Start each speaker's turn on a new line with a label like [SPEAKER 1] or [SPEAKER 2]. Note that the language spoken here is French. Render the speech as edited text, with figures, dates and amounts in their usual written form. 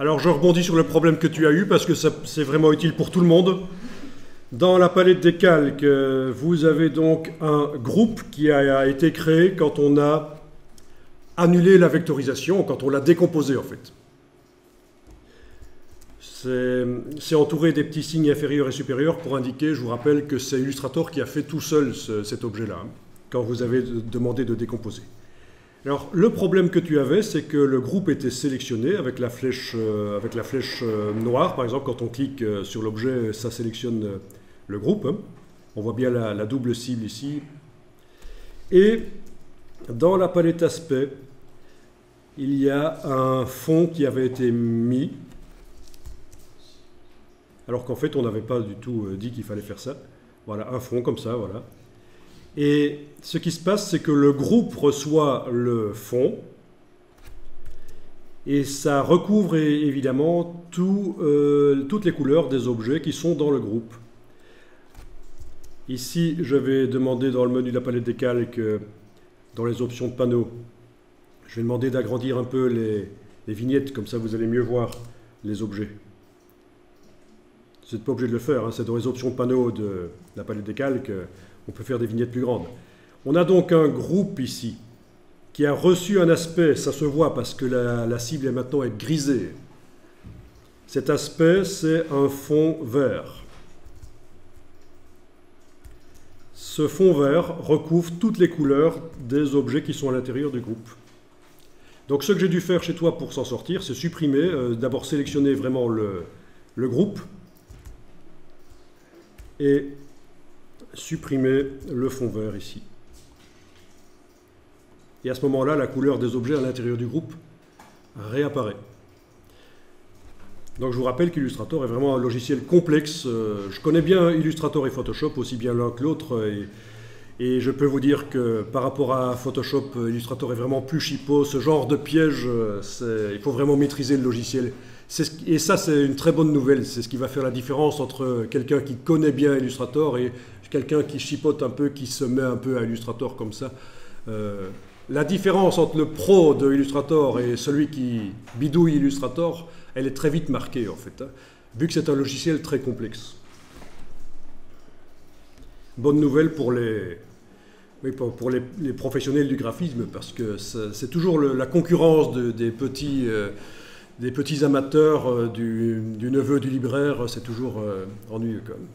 [SPEAKER 1] Alors je rebondis sur le problème que tu as eu parce que c'est vraiment utile pour tout le monde. Dans la palette des calques, vous avez donc un groupe qui a été créé quand on a annulé la vectorisation, quand on l'a décomposé en fait. C'est entouré des petits signes inférieurs et supérieurs pour indiquer, je vous rappelle, que c'est Illustrator qui a fait tout seul cet objet-là, hein, quand vous avez demandé de décomposer. Alors, le problème que tu avais, c'est que le groupe était sélectionné avec la flèche noire. Par exemple, quand on clique sur l'objet, ça sélectionne le groupe. Hein. On voit bien la double cible ici. Et dans la palette aspect, il y a un fond qui avait été mis, alors qu'en fait, on n'avait pas du tout dit qu'il fallait faire ça. Voilà, un fond comme ça, voilà. Et ce qui se passe, c'est que le groupe reçoit le fond et ça recouvre évidemment toutes les couleurs des objets qui sont dans le groupe. Ici, je vais demander dans le menu de la palette des calques, dans les options de panneau, je vais demander d'agrandir un peu les vignettes, comme ça vous allez mieux voir les objets. Vous n'êtes pas obligé de le faire, hein, c'est dans les options de panneau de la palette des calques. On peut faire des vignettes plus grandes. On a donc un groupe ici qui a reçu un aspect, ça se voit parce que la cible est maintenant grisée. Cet aspect, c'est un fond vert. Ce fond vert recouvre toutes les couleurs des objets qui sont à l'intérieur du groupe. Donc ce que j'ai dû faire chez toi pour s'en sortir, c'est supprimer, d'abord sélectionner vraiment le groupe et supprimer le fond vert ici. Et à ce moment-là, la couleur des objets à l'intérieur du groupe réapparaît. Donc je vous rappelle qu'Illustrator est vraiment un logiciel complexe. Je connais bien Illustrator et Photoshop, aussi bien l'un que l'autre, et je peux vous dire que par rapport à Photoshop, Illustrator est vraiment plus chipot. Ce genre de piège, il faut vraiment maîtriser le logiciel. Et ça, c'est une très bonne nouvelle. C'est ce qui va faire la différence entre quelqu'un qui connaît bien Illustrator et quelqu'un qui chipote un peu, qui se met un peu à Illustrator comme ça. La différence entre le pro de Illustrator et celui qui bidouille Illustrator, elle est très vite marquée en fait, hein, vu que c'est un logiciel très complexe. Bonne nouvelle pour les professionnels du graphisme, parce que c'est toujours la concurrence des petits amateurs, du neveu du libraire, c'est toujours ennuyeux quand même.